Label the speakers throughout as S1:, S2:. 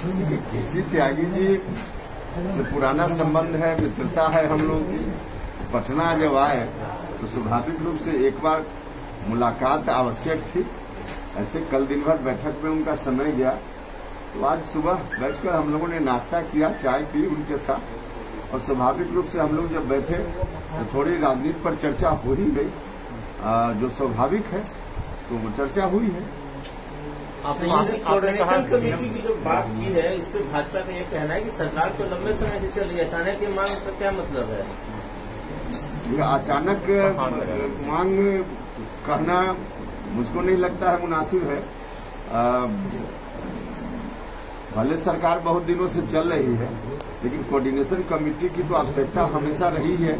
S1: केसी त्यागी जी से पुराना संबंध है, मित्रता है हम लोग की। पटना जब आए तो स्वाभाविक रूप से एक बार मुलाकात आवश्यक थी। ऐसे कल दिन भर बैठक में उनका समय गया, तो आज सुबह बैठकर हम लोगों ने नाश्ता किया, चाय पी उनके साथ, और स्वाभाविक रूप से हम लोग जब बैठे तो थोड़ी राजनीति पर चर्चा हो ही गई, जो स्वाभाविक है, तो वो चर्चा हुई है।
S2: आपने कोऑर्डिनेशन कमेटी की जो बात की है, इस पर भाजपा का ये कहना है कि सरकार तो लंबे समय से चल रही है, अचानक ये मांग का क्या मतलब है?
S1: अचानक मांग कहना मुझको नहीं लगता है मुनासिब है। भले सरकार बहुत दिनों से चल रही है, लेकिन कोऑर्डिनेशन कमेटी की तो आवश्यकता हमेशा रही है।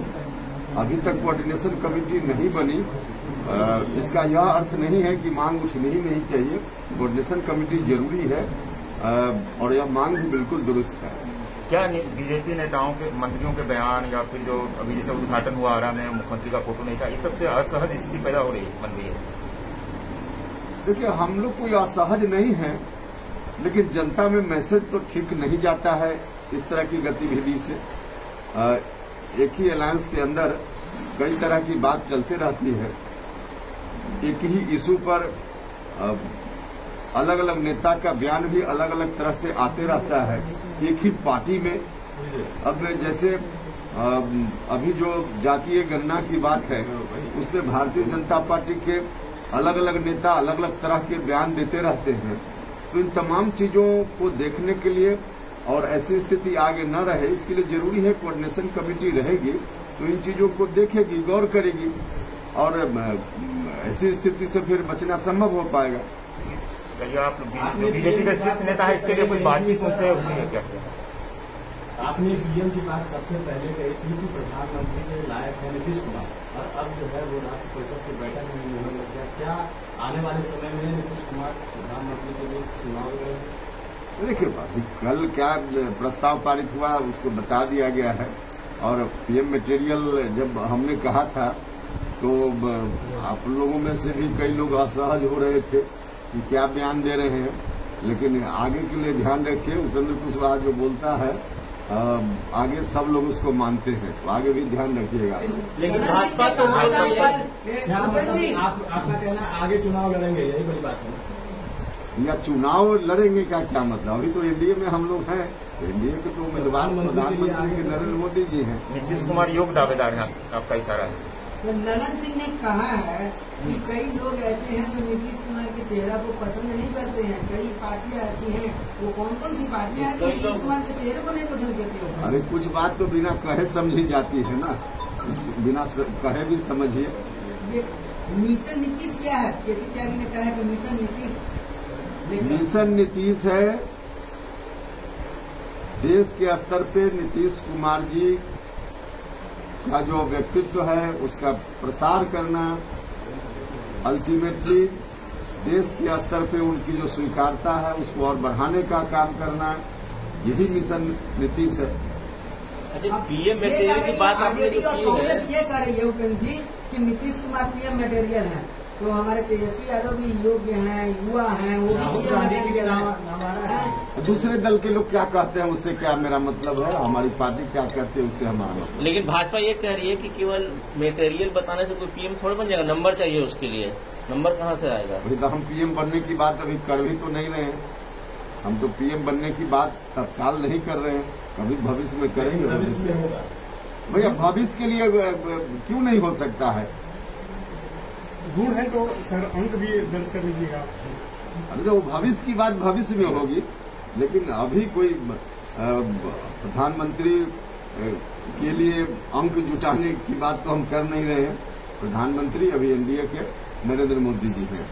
S1: अभी तक कोऑर्डिनेशन कमेटी नहीं बनी, इसका यह अर्थ नहीं है कि मांग उठनी ही नहीं चाहिए। कोऑर्डिनेशन कमेटी जरूरी है, और यह मांग भी बिल्कुल दुरुस्त है।
S3: क्या बीजेपी नेताओं के, मंत्रियों के बयान या फिर जो अभी जैसे उद्घाटन हुआ आरा में मुख्यमंत्री का फोटो नहीं था, इस सबसे असहज स्थिति पैदा हो रही बन रही है?
S1: देखिए, हम लोग कोई असहज नहीं है, लेकिन जनता में मैसेज तो ठीक नहीं जाता है इस तरह की गतिविधि से। एक ही अलायंस के अंदर कई तरह की बात चलती रहती है। एक ही इशू पर अलग अलग नेता का बयान भी अलग अलग तरह से आते रहता है एक ही पार्टी में। अब जैसे अभी जो जातीय गणना की बात है, उसमें भारतीय जनता पार्टी के अलग अलग नेता अलग अलग तरह के बयान देते रहते हैं। तो इन तमाम चीजों को देखने के लिए और ऐसी स्थिति आगे न रहे, इसके लिए जरूरी है कोऑर्डिनेशन कमेटी रहेगी तो इन चीजों को देखेगी, गौर करेगी, और ऐसी स्थिति से फिर बचना संभव हो पाएगा।
S3: चलिए, आप बीजेपी का शीर्ष नेता है, इसके लिए कोई बातचीत उनसे हुई है क्या?
S4: आपने इस नियम की बात सबसे पहले कही थी कि प्रधानमंत्री के लायक है नीतीश कुमार, और अब जो है वो राष्ट्र परिषद की बैठक में होने लग गया। क्या आने वाले समय में नीतीश कुमार प्रधानमंत्री के लिए चुनाव लड़ेंगे?
S1: देखिए, अभी कल क्या प्रस्ताव पारित हुआ उसको बता दिया गया है, और पीएम मटेरियल जब हमने कहा था तो आप लोगों में से भी कई लोग असहज हो रहे थे कि क्या बयान दे रहे हैं, लेकिन आगे के लिए ध्यान रखिए, उपेंद्र कुशवाहा जो बोलता है आगे सब लोग उसको मानते हैं, तो आगे भी ध्यान रखिएगा।
S2: लेकिन भाजपा तो
S4: आपका कहना आगे चुनाव लड़ेंगे, यही बड़ी बात है।
S1: या चुनाव लड़ेंगे का क्या मतलब? अभी तो एनडीए में हम लोग हैं, तो एनडीए के तो उम्मीदवार प्रधानमंत्री नरेंद्र मोदी जी हैं।
S3: नीतीश कुमार योग्य दावेदार हैं, आपका इशारा है।
S5: तो ललन सिंह ने कहा है कि कई लोग ऐसे हैं जो नीतीश कुमार के चेहरा को पसंद नहीं करते हैं। कई पार्टियां ऐसी हैं, वो कौन कौन सी पार्टियां हैं जो नीतीश कुमार के चेहरे को नहीं पसंद करती हो?
S1: अरे कुछ बात तो बिना कहे समझी जाती है ना, बिना कहे भी समझिए।
S5: ये मिशन नीतीश क्या है? केसी त्यागी ने कहा है कि मिशन नीतीश,
S1: मिशन नीतीश है देश के स्तर पे नीतीश कुमार जी का जो व्यक्तित्व है उसका प्रसार करना, अल्टीमेटली देश के स्तर पे उनकी जो स्वीकारता है उसको और बढ़ाने का काम करना, यही मिशन नीतीश है।
S2: अच्छा, पीएम मटेरियल की बात आपने जो की है,
S5: कांग्रेस ये कह रही है उपेंद्र जी कि नीतीश कुमार पीएम मटेरियल है, तो हमारे तेजस्वी यादव भी योग्य हैं, युवा हैं, वो भी मटेरियल है।
S1: दूसरे दल के लोग क्या कहते हैं उससे क्या मेरा मतलब है, हमारी पार्टी क्या कहती है उससे हमारा मतलब।
S2: लेकिन भाजपा ये कह रही है कि केवल मटेरियल बताने से कोई पीएम थोड़ा बन जाएगा, नंबर चाहिए उसके लिए। नंबर कहाँ से आएगा?
S1: अभी तो हम पीएम बनने की बात अभी कर भी तो नहीं रहे हैं। हम तो पीएम बनने की बात तत्काल नहीं कर रहे हैं, कभी भविष्य में करेंगे। भैया, भविष्य के लिए क्यों नहीं हो सकता है?
S4: गुण है तो सर अंक भी दर्ज कर लीजिएगा।
S1: अरे तो भविष्य की बात भविष्य में होगी, लेकिन अभी कोई प्रधानमंत्री के लिए अंक जुटाने की बात तो हम कर नहीं रहे हैं। प्रधानमंत्री अभी एनडीए के नरेंद्र मोदी जी हैं।